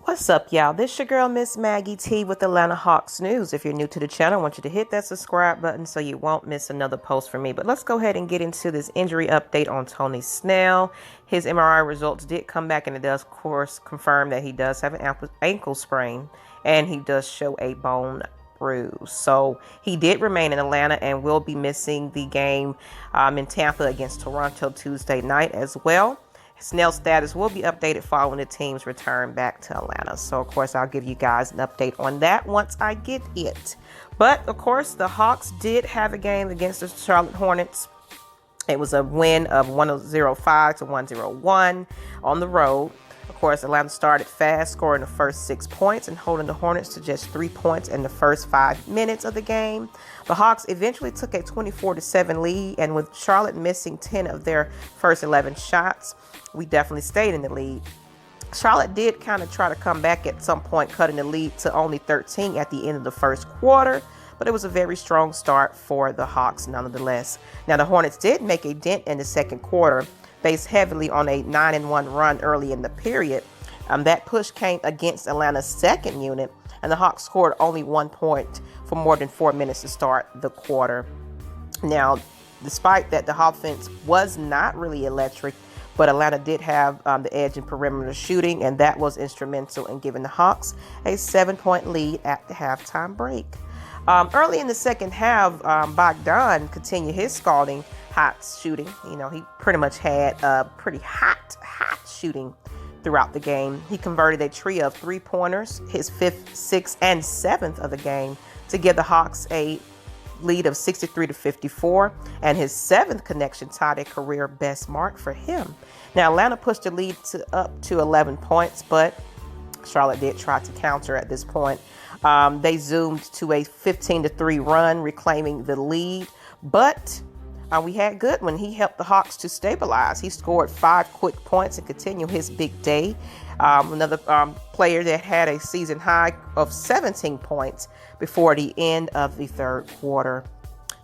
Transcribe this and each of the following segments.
What's up, y'all? This your girl, Miss Maggie T with Atlanta Hawks News. If you're new to the channel, I want you to hit that subscribe button so you won't miss another post from me. But let's go ahead and get into this injury update on Tony Snell. His MRI results did come back, and it does, of course, confirm that he does have an ankle sprain, and he does show a bone bruise. So he did remain in Atlanta and will be missing the game in Tampa against Toronto Tuesday night as well. Snell's status will be updated following the team's return back to Atlanta. So, of course, I'll give you guys an update on that once I get it. But, of course, the Hawks did have a game against the Charlotte Hornets. It was a win of 105 to 101 on the road. Of course, Atlanta started fast, scoring the first 6 points and holding the Hornets to just 3 points in the first 5 minutes of the game. The Hawks eventually took a 24-7 lead, and with Charlotte missing 10 of their first 11 shots, we definitely stayed in the lead. Charlotte did kind of try to come back at some point, cutting the lead to only 13 at the end of the first quarter, but it was a very strong start for the Hawks nonetheless. Now, the Hornets did make a dent in the second quarter, based heavily on a 9-1 run early in the period. That push came against Atlanta's second unit, and the Hawks scored only 1 point for more than 4 minutes to start the quarter. Now, despite that, the offense was not really electric, but Atlanta did have the edge in perimeter shooting, and that was instrumental in giving the Hawks a 7-point lead at the halftime break. Early in the second half, Bogdan continued his scalding hot shooting. You know, he pretty much had pretty hot shooting throughout the game. He converted a trio of 3-pointers, his 5th, 6th, and 7th of the game, to give the Hawks a lead of 63-54, and his 7th connection tied a career best mark for him. Now, Atlanta pushed the lead up to 11 points, but Charlotte did try to counter at this point. They zoomed to a 15-3 run, reclaiming the lead, but we had Goodwin. He helped the Hawks to stabilize. He scored 5 quick points and continued his big day. Another player that had a season high of 17 points before the end of the third quarter.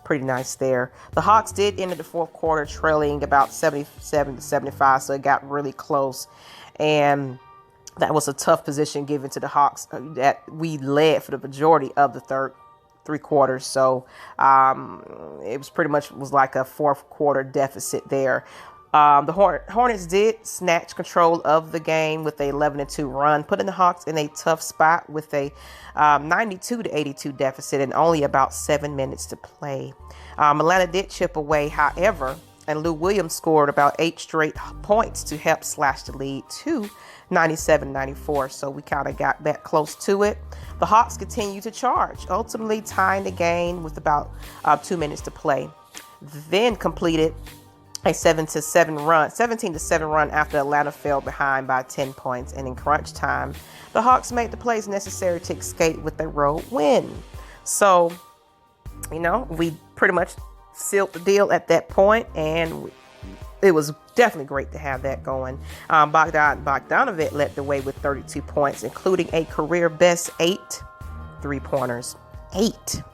Pretty nice there. The Hawks did end the fourth quarter trailing about 77-75, so it got really close. And that was a tough position given to the Hawks that we led for the majority of the third 3 quarters. So it was pretty much like a fourth quarter deficit there. The Hornets did snatch control of the game with a 11-2 run, putting the Hawks in a tough spot with a 92-82 deficit and only about 7 minutes to play. Atlanta did chip away, however, and Lou Williams scored about 8 straight points to help slash the lead to 97-94. So we kind of got that close to it. The Hawks continued to charge, ultimately tying the game with about 2 minutes to play. Then completed a 17-7 run after Atlanta fell behind by 10 points. And in crunch time, the Hawks made the plays necessary to escape with a road win. So, you know, we pretty much sealed the deal at that point, and it was definitely great to have that going. Bogdan Bogdanovic led the way with 32 points, including a career best 8 3-pointers. 8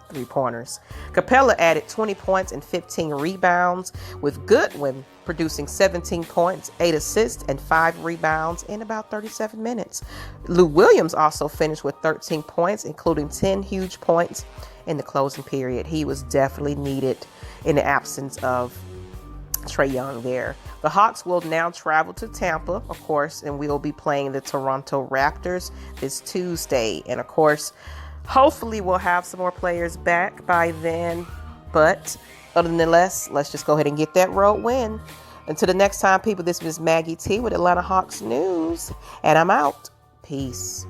3-pointers. Capella added 20 points and 15 rebounds, with Goodwin producing 17 points, 8 assists, and 5 rebounds in about 37 minutes. Lou Williams also finished with 13 points, including 10 huge points in the closing period. He was definitely needed in the absence of Trae Young there. The Hawks will now travel to Tampa, of course, and we'll be playing the Toronto Raptors this Tuesday. And of course, hopefully we'll have some more players back by then. But other than less, let's just go ahead and get that road win. Until the next time, people, this is Maggie T with Atlanta Hawks News, and I'm out. Peace.